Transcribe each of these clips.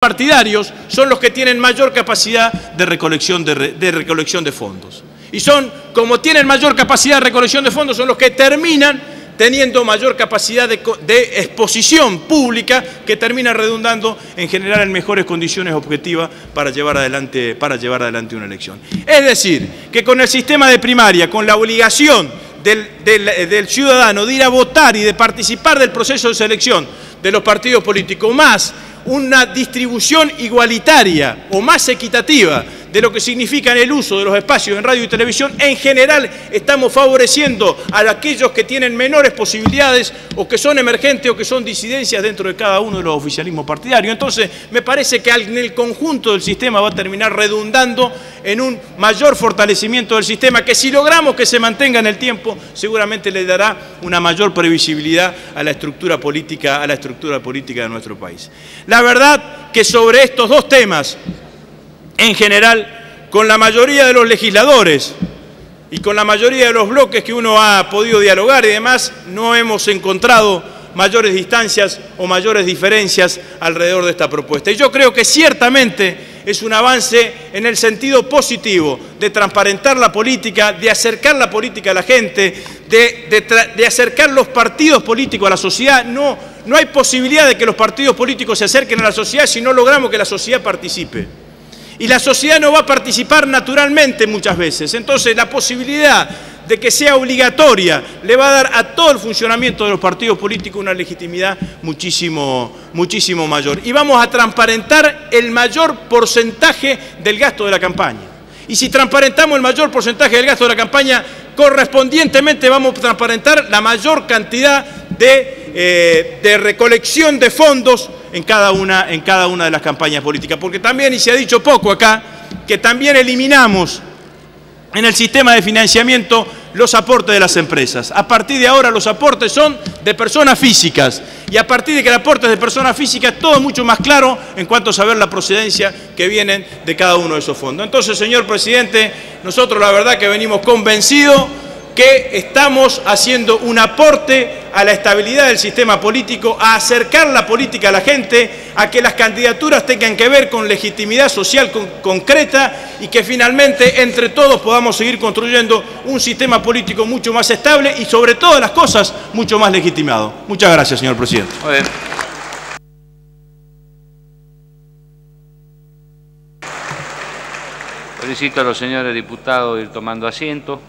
partidarios son los que tienen mayor capacidad de recolección de fondos. Y como tienen mayor capacidad de recolección de fondos, son los que terminan teniendo mayor capacidad de exposición pública, que termina redundando en generar en mejores condiciones objetivas para llevar adelante una elección. Es decir, que con el sistema de primaria, con la obligación del ciudadano de ir a votar y de participar del proceso de selección de los partidos políticos, más una distribución igualitaria o más equitativa de lo que significa el uso de los espacios en radio y televisión, en general estamos favoreciendo a aquellos que tienen menores posibilidades o que son emergentes o que son disidencias dentro de cada uno de los oficialismos partidarios. Entonces, me parece que en el conjunto del sistema va a terminar redundando en un mayor fortalecimiento del sistema, que si logramos que se mantenga en el tiempo, seguramente le dará una mayor previsibilidad a la estructura política de nuestro país. La verdad que sobre estos dos temas, en general, con la mayoría de los legisladores y con la mayoría de los bloques que uno ha podido dialogar y demás, no hemos encontrado mayores distancias o mayores diferencias alrededor de esta propuesta. Y yo creo que ciertamente es un avance en el sentido positivo de transparentar la política, de acercar la política a la gente, de acercar los partidos políticos a la sociedad. No hay posibilidad de que los partidos políticos se acerquen a la sociedad si no logramos que la sociedad participe. Y la sociedad no va a participar naturalmente muchas veces. Entonces, la posibilidad de que sea obligatoria le va a dar a todo el funcionamiento de los partidos políticos una legitimidad muchísimo mayor. Y vamos a transparentar el mayor porcentaje del gasto de la campaña. Y si transparentamos el mayor porcentaje del gasto de la campaña, correspondientemente vamos a transparentar la mayor cantidad de recolección de fondos en cada una de las campañas políticas. Porque también, y se ha dicho poco acá, que también eliminamos en el sistema de financiamiento los aportes de las empresas. A partir de ahora los aportes son de personas físicas, y a partir de que el aporte es de personas físicas, todo es mucho más claro en cuanto a saber la procedencia que vienen de cada uno de esos fondos. Entonces, señor presidente, nosotros la verdad que venimos convencidos que estamos haciendo un aporte a la estabilidad del sistema político, a acercar la política a la gente, a que las candidaturas tengan que ver con legitimidad social concreta y que finalmente entre todos podamos seguir construyendo un sistema político mucho más estable y, sobre todas las cosas, mucho más legitimado. Muchas gracias, señor presidente. Muy bien. Solicito a los señores diputados ir tomando asiento.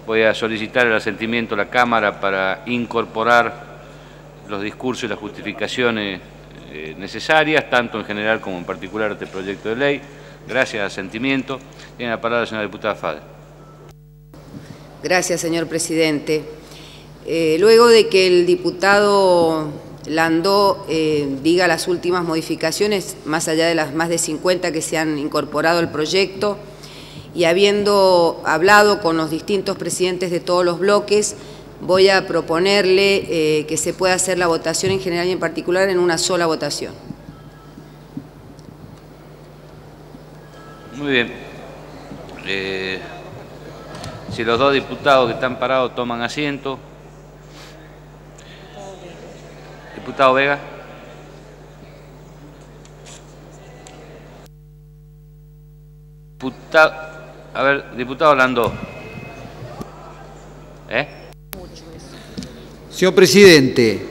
Voy a solicitar el asentimiento de la Cámara para incorporar los discursos y las justificaciones necesarias, tanto en general como en particular a este proyecto de ley. Gracias, asentimiento. Tiene la palabra la señora diputada Fader. Gracias, señor presidente. Luego de que el diputado Landó diga las últimas modificaciones, más allá de las más de 50 que se han incorporado al proyecto, y habiendo hablado con los distintos presidentes de todos los bloques, voy a proponerle que se pueda hacer la votación en general y en particular en una sola votación. Muy bien. Si los dos diputados que están parados toman asiento. Diputado Vega. Diputado Landó. Señor presidente,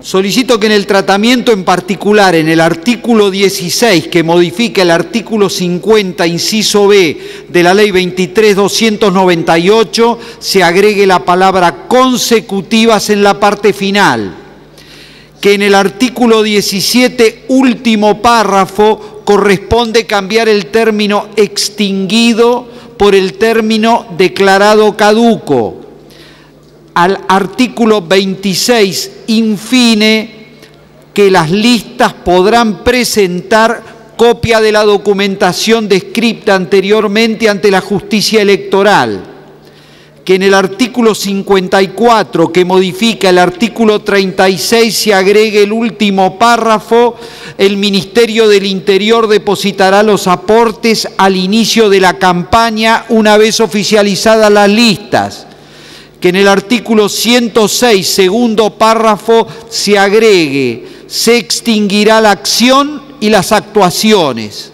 solicito que en el tratamiento en particular, en el artículo 16, que modifica el artículo 50, inciso B, de la Ley 23.298, se agregue la palabra consecutivas en la parte final. Que en el artículo 17, último párrafo, corresponde cambiar el término extinguido por el término declarado caduco. Al artículo 26, infine, que las listas podrán presentar copia de la documentación descrita anteriormente ante la justicia electoral. Que en el artículo 54, que modifica el artículo 36, se agregue el último párrafo: el Ministerio del Interior depositará los aportes al inicio de la campaña una vez oficializadas las listas. Que en el artículo 106, segundo párrafo, se agregue: se extinguirá la acción y las actuaciones.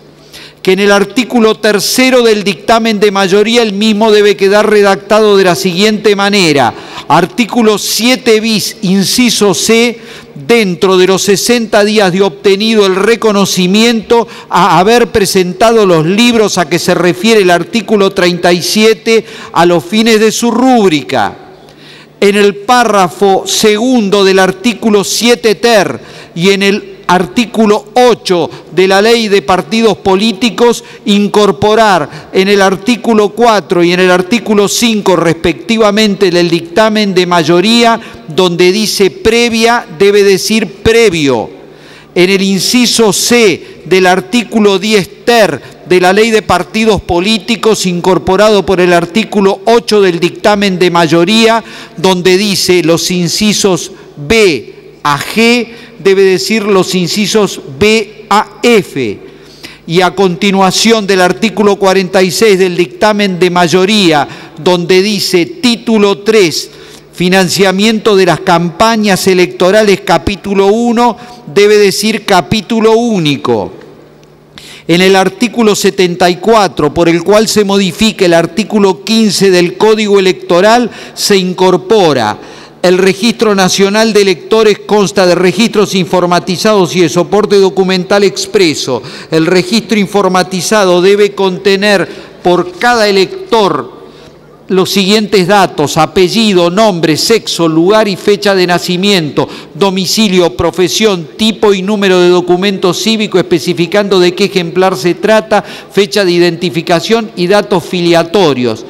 Que en el artículo 3 del dictamen de mayoría el mismo debe quedar redactado de la siguiente manera. Artículo 7 bis, inciso C, dentro de los 60 días de obtenido el reconocimiento a haber presentado los libros a que se refiere el artículo 37 a los fines de su rúbrica. En el párrafo segundo del artículo 7 ter y en el artículo 8 de la Ley de Partidos Políticos, incorporar en el artículo 4 y en el artículo 5 respectivamente del dictamen de mayoría, donde dice previa, debe decir previo. En el inciso C del artículo 10 ter de la Ley de Partidos Políticos, incorporado por el artículo 8 del dictamen de mayoría, donde dice los incisos B a G, debe decir los incisos B a F. Y a continuación del artículo 46 del dictamen de mayoría, donde dice título 3, financiamiento de las campañas electorales, capítulo 1, debe decir capítulo único. En el artículo 74, por el cual se modifica el artículo 15 del Código Electoral, se incorpora: el Registro Nacional de Electores consta de registros informatizados y de soporte documental expreso. El registro informatizado debe contener por cada elector los siguientes datos: apellido, nombre, sexo, lugar y fecha de nacimiento, domicilio, profesión, tipo y número de documento cívico, especificando de qué ejemplar se trata, fecha de identificación y datos filiatorios.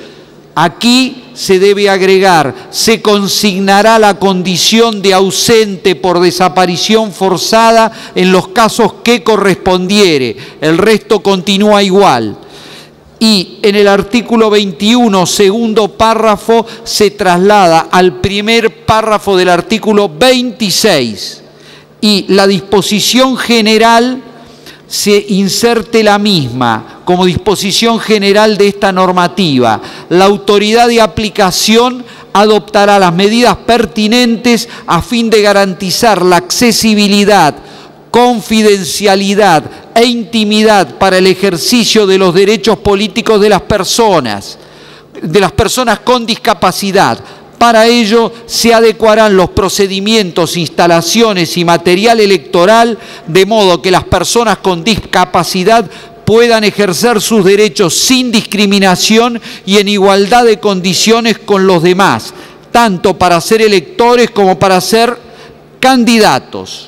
Aquí se debe agregar: se consignará la condición de ausente por desaparición forzada en los casos que correspondiere. El resto continúa igual. Y en el artículo 21, segundo párrafo, se traslada al primer párrafo del artículo 26. Y la disposición general se inserte la misma como disposición general de esta normativa. La autoridad de aplicación adoptará las medidas pertinentes a fin de garantizar la accesibilidad, confidencialidad e intimidad para el ejercicio de los derechos políticos de las personas con discapacidad. Para ello se adecuarán los procedimientos, instalaciones y material electoral de modo que las personas con discapacidad puedan ejercer sus derechos sin discriminación y en igualdad de condiciones con los demás, tanto para ser electores como para ser candidatos.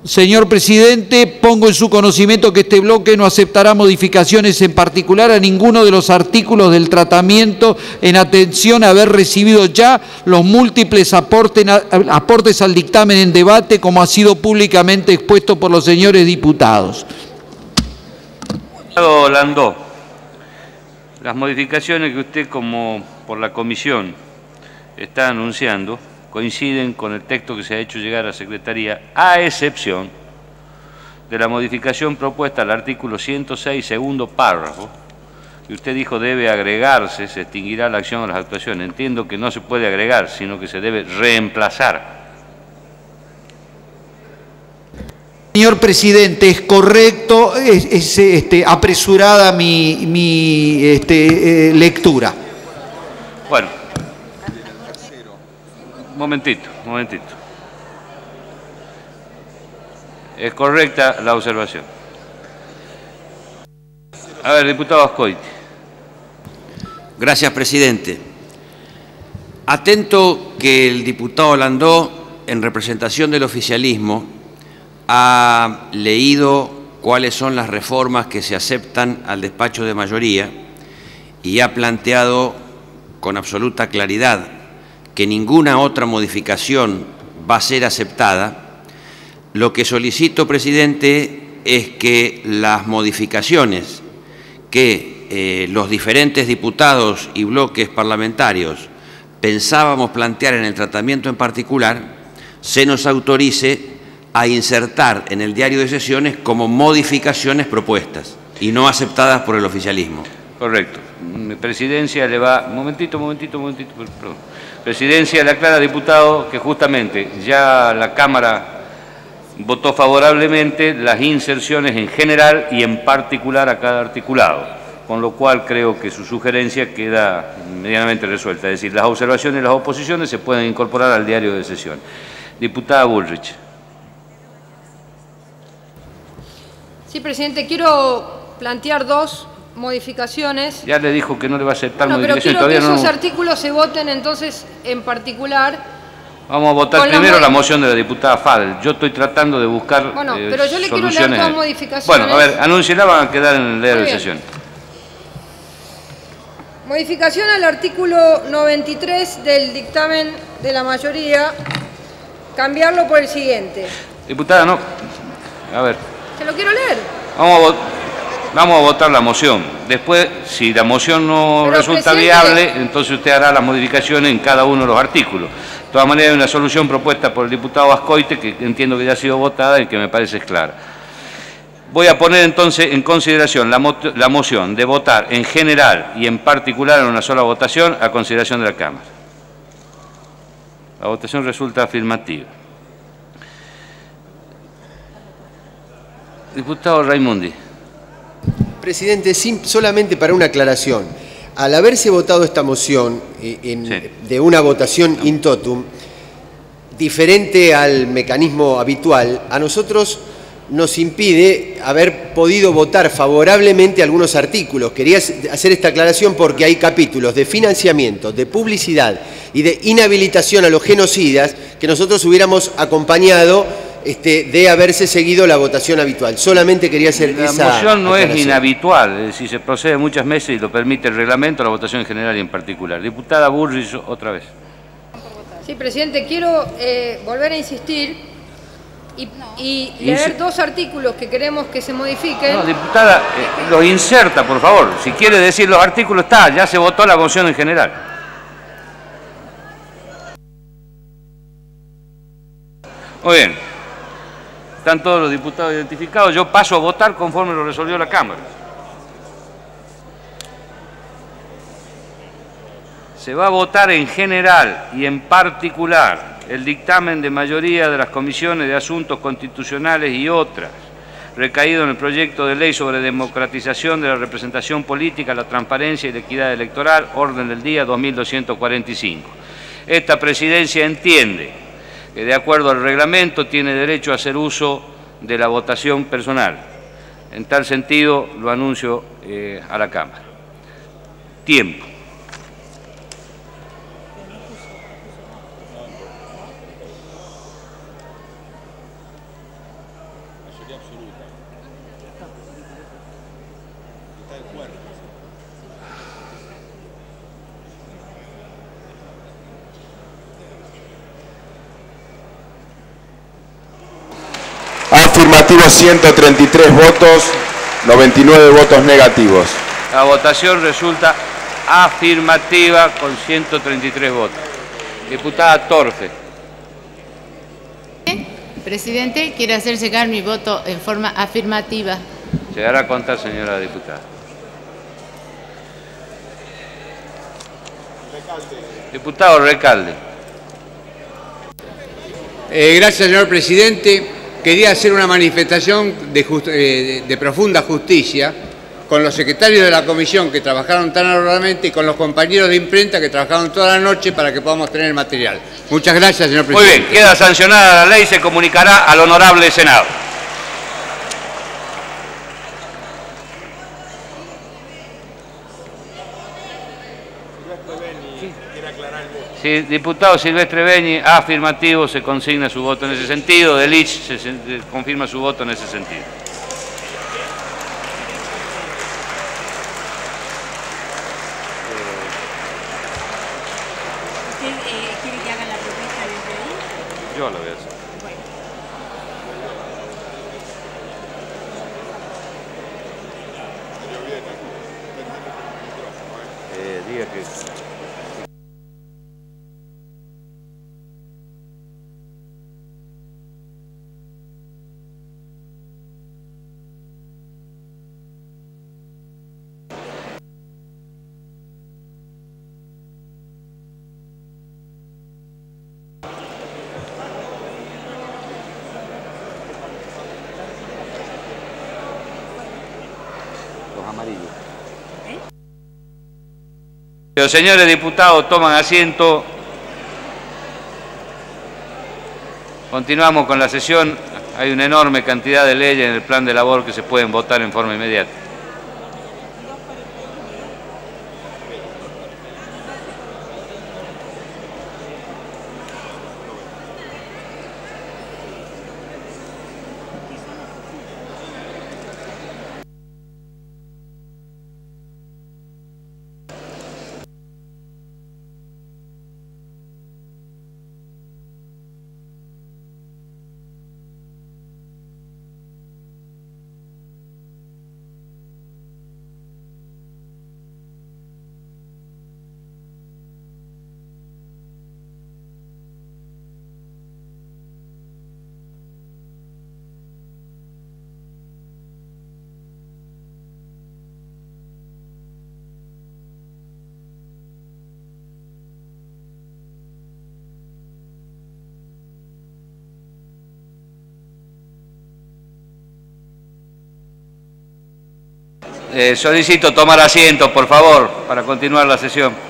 Señor presidente, pongo en su conocimiento que este bloque no aceptará modificaciones en particular a ninguno de los artículos del tratamiento, en atención a haber recibido ya los múltiples aportes al dictamen en debate, como ha sido públicamente expuesto por los señores diputados. Diputado Landó, las modificaciones que usted, como por la comisión, está anunciando coinciden con el texto que se ha hecho llegar a la Secretaría, a excepción de la modificación propuesta al artículo 106, segundo párrafo, que usted dijo debe agregarse, se extinguirá la acción o las actuaciones. Entiendo que no se puede agregar, sino que se debe reemplazar. Señor presidente, es correcto, es apresurada mi lectura. Bueno. Momentito. Es correcta la observación. A ver, diputado Ascoiti. Gracias, presidente. Atento que el diputado Landó, en representación del oficialismo, ha leído cuáles son las reformas que se aceptan al despacho de mayoría y ha planteado con absoluta claridad que ninguna otra modificación va a ser aceptada. Lo que solicito, presidente, es que las modificaciones que los diferentes diputados y bloques parlamentarios pensábamos plantear en el tratamiento en particular, se nos autorice a insertar en el diario de sesiones como modificaciones propuestas y no aceptadas por el oficialismo. Correcto. Presidencia le va... Momentito, perdón. Presidencia le aclara, diputado, que justamente ya la Cámara votó favorablemente las inserciones en general y en particular a cada articulado, con lo cual creo que su sugerencia queda medianamente resuelta. Es decir, las observaciones y las oposiciones se pueden incorporar al diario de sesión. Diputada Bullrich. Sí, presidente, quiero plantear dos modificaciones. Ya le dijo que no le va a aceptar Bueno, pero modificación. quiero que Todavía esos no. artículos se voten entonces en particular. Vamos a votar primero la moción de la diputada Fadel. Yo estoy tratando de buscar Bueno, pero yo le quiero leer soluciones. dos modificaciones. Bueno, a ver, anúnciela, van a quedar en el diario de sesión. Modificación al artículo 93 del dictamen de la mayoría, cambiarlo por el siguiente. Diputada, no. A ver. Se lo quiero leer. Vamos a votar la moción. Después, si la moción no Pero, resulta presidente, viable, entonces usted hará las modificaciones en cada uno de los artículos. De todas maneras, hay una solución propuesta por el diputado Azcoite, que entiendo que ya ha sido votada y que me parece clara. Voy a poner entonces en consideración la moción de votar en general y en particular en una sola votación a consideración de la Cámara. La votación resulta afirmativa. Diputado Raimundi. Presidente, solamente para una aclaración. Al haberse votado esta moción de una votación in totum, diferente al mecanismo habitual, a nosotros nos impide haber podido votar favorablemente algunos artículos. Quería hacer esta aclaración porque hay capítulos de financiamiento, de publicidad y de inhabilitación a los genocidas que nosotros hubiéramos acompañado de haberse seguido la votación habitual. Solamente quería hacer esa La moción no aclaración. es inhabitual, es decir, se procede muchas veces y lo permite el reglamento, la votación en general y en particular. Diputada Bullrich, otra vez. Sí, presidente, quiero volver a insistir y leer dos artículos que queremos que se modifiquen. No, diputada, los inserta, por favor. Si quiere decir los artículos, está, ya se votó la moción en general. Muy bien. Están todos los diputados identificados. Yo paso a votar conforme lo resolvió la Cámara. Se va a votar en general y en particular el dictamen de mayoría de las comisiones de asuntos constitucionales y otras, recaído en el proyecto de ley sobre democratización de la representación política, la transparencia y la equidad electoral, orden del día 2245. Esta presidencia entiende que de acuerdo al reglamento tiene derecho a hacer uso de la votación personal. En tal sentido lo anuncio a la Cámara. Tiempo. Afirmativos 133 votos, 99 votos negativos. La votación resulta afirmativa con 133 votos. Diputada Torfe. Presidente, quiero hacer llegar mi voto en forma afirmativa. Se dará a contar, señora diputada. Diputado Recalde. Gracias, señor presidente. Quería hacer una manifestación de profunda justicia con los secretarios de la comisión que trabajaron tan arduamente y con los compañeros de imprenta que trabajaron toda la noche para que podamos tener el material. Muchas gracias, señor presidente. Muy bien, queda sancionada la ley y se comunicará al honorable Senado. Sí, diputado Silvestre Beni, afirmativo, se consigna su voto en ese sentido. De Lich se confirma su voto en ese sentido. ¿Usted quiere que haga la propuesta desde ahí? Yo lo voy a hacer. Diga que... Los señores diputados toman asiento. Continuamos con la sesión. Hay una enorme cantidad de leyes en el plan de labor que se pueden votar en forma inmediata. Solicito tomar asiento, por favor, para continuar la sesión.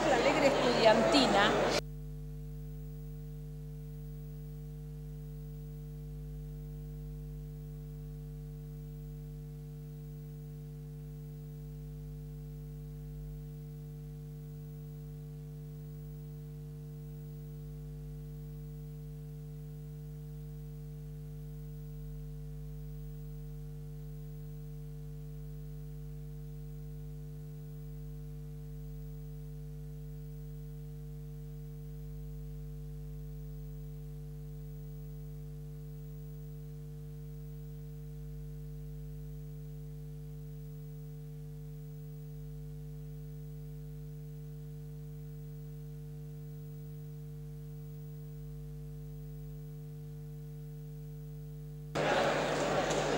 La alegre estudiantina.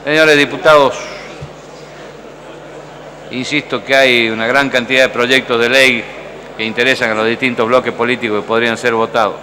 Señores diputados, insisto que hay una gran cantidad de proyectos de ley que interesan a los distintos bloques políticos que podrían ser votados.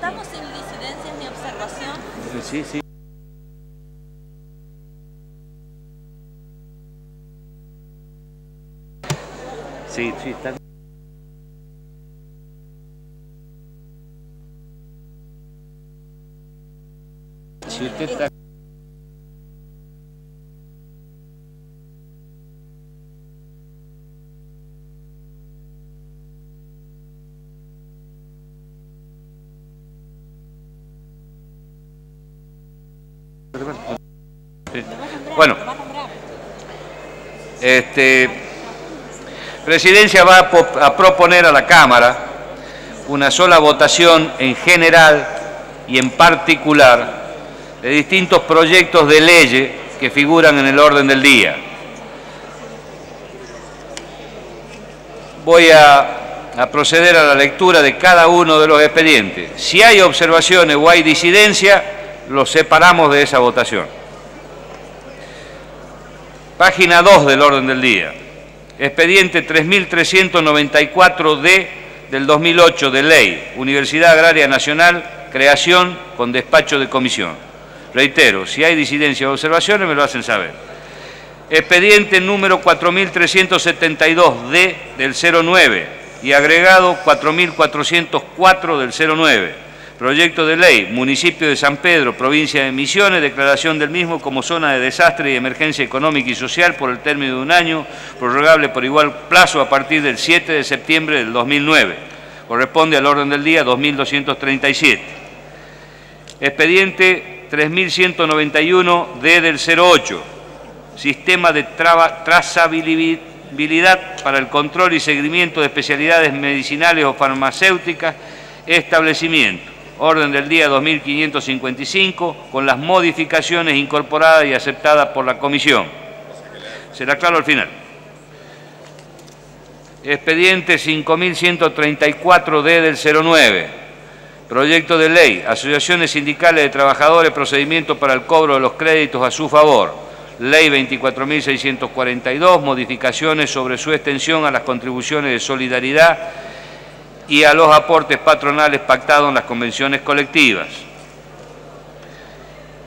Votamos sin disidencias ni observación. Sí, sí. Sí, sí, está. Si usted está... Bueno, Presidencia va a proponer a la Cámara una sola votación en general y en particular de distintos proyectos de ley que figuran en el orden del día. Voy a proceder a la lectura de cada uno de los expedientes. Si hay observaciones o hay disidencia, los separamos de esa votación. Página 2 del orden del día. Expediente 3394D del 2008 de Ley, Universidad Agraria Nacional, creación con despacho de comisión. Reitero, si hay disidencias o observaciones me lo hacen saber. Expediente número 4372D del 09 y agregado 4404 del 09. Proyecto de ley, municipio de San Pedro, provincia de Misiones, declaración del mismo como zona de desastre y emergencia económica y social por el término de un año, prorrogable por igual plazo a partir del 7 de septiembre del 2009. Corresponde al orden del día 2237. Expediente 3191D del 08. Sistema de trazabilidad para el control y seguimiento de especialidades medicinales o farmacéuticas, establecimiento. Orden del día 2555, con las modificaciones incorporadas y aceptadas por la comisión. Será claro al final. Expediente 5134D del 09. Proyecto de ley, asociaciones sindicales de trabajadores, procedimiento para el cobro de los créditos a su favor. Ley 24.642, modificaciones sobre su extensión a las contribuciones de solidaridad y a los aportes patronales pactados en las convenciones colectivas.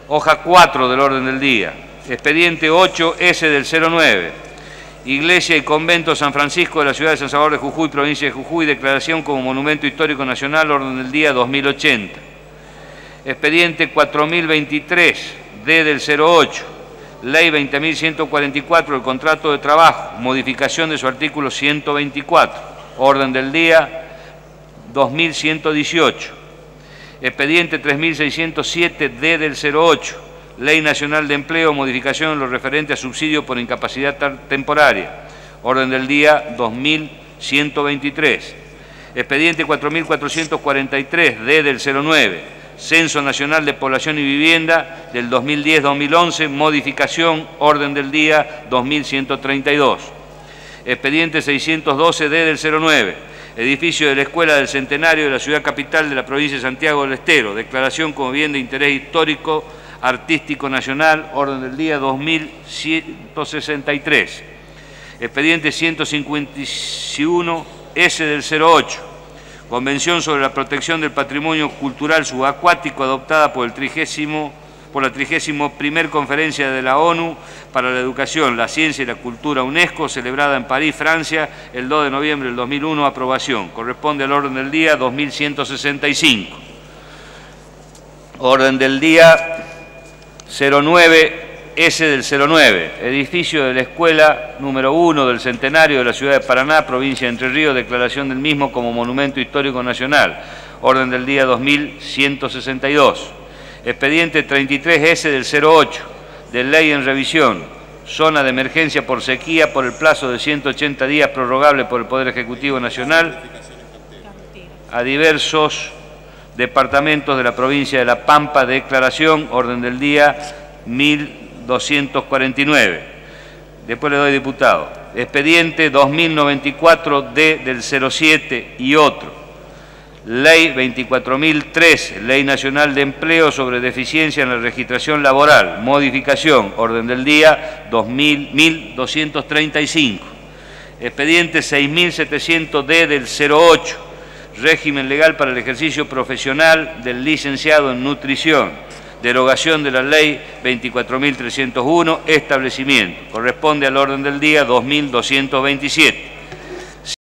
Hoja 4 del orden del día. Expediente 8S del 09. Iglesia y Convento San Francisco de la ciudad de San Salvador de Jujuy, provincia de Jujuy, declaración como Monumento Histórico Nacional, orden del día 2080. Expediente 4023D del 08. Ley 20.144, el contrato de trabajo, modificación de su artículo 124. Orden del día 2118. Expediente 3607D del 08. Ley Nacional de Empleo, modificación en lo referente a subsidio por incapacidad temporaria. Orden del día 2123. Expediente 4443D del 09. Censo Nacional de Población y Vivienda del 2010-2011, modificación, orden del día 2132. Expediente 612D del 09. Edificio de la Escuela del Centenario de la ciudad capital de la provincia de Santiago del Estero, declaración como bien de interés histórico artístico nacional, orden del día 2163. Expediente 151S del 08. Convención sobre la protección del patrimonio cultural subacuático adoptada por la 31ª Conferencia de la ONU para la Educación, la Ciencia y la Cultura UNESCO, celebrada en París, Francia, el 2 de noviembre del 2001, aprobación. Corresponde al orden del día 2165. Orden del día 09S del 09. Edificio de la Escuela número 1 del Centenario de la ciudad de Paraná, provincia de Entre Ríos, declaración del mismo como Monumento Histórico Nacional. Orden del día 2162. Expediente 33S del 08, de ley en revisión, zona de emergencia por sequía por el plazo de 180 días prorrogable por el Poder Ejecutivo Nacional a diversos departamentos de la provincia de La Pampa, declaración, orden del día 1249. Después le doy diputado. Expediente 2094D del 07 y otro. Ley 24.003, Ley Nacional de Empleo sobre deficiencia en la registración laboral, modificación, orden del día 1235. Expediente 6.700D del 08, régimen legal para el ejercicio profesional del licenciado en nutrición, derogación de la ley 24.301, establecimiento. Corresponde al orden del día 2227.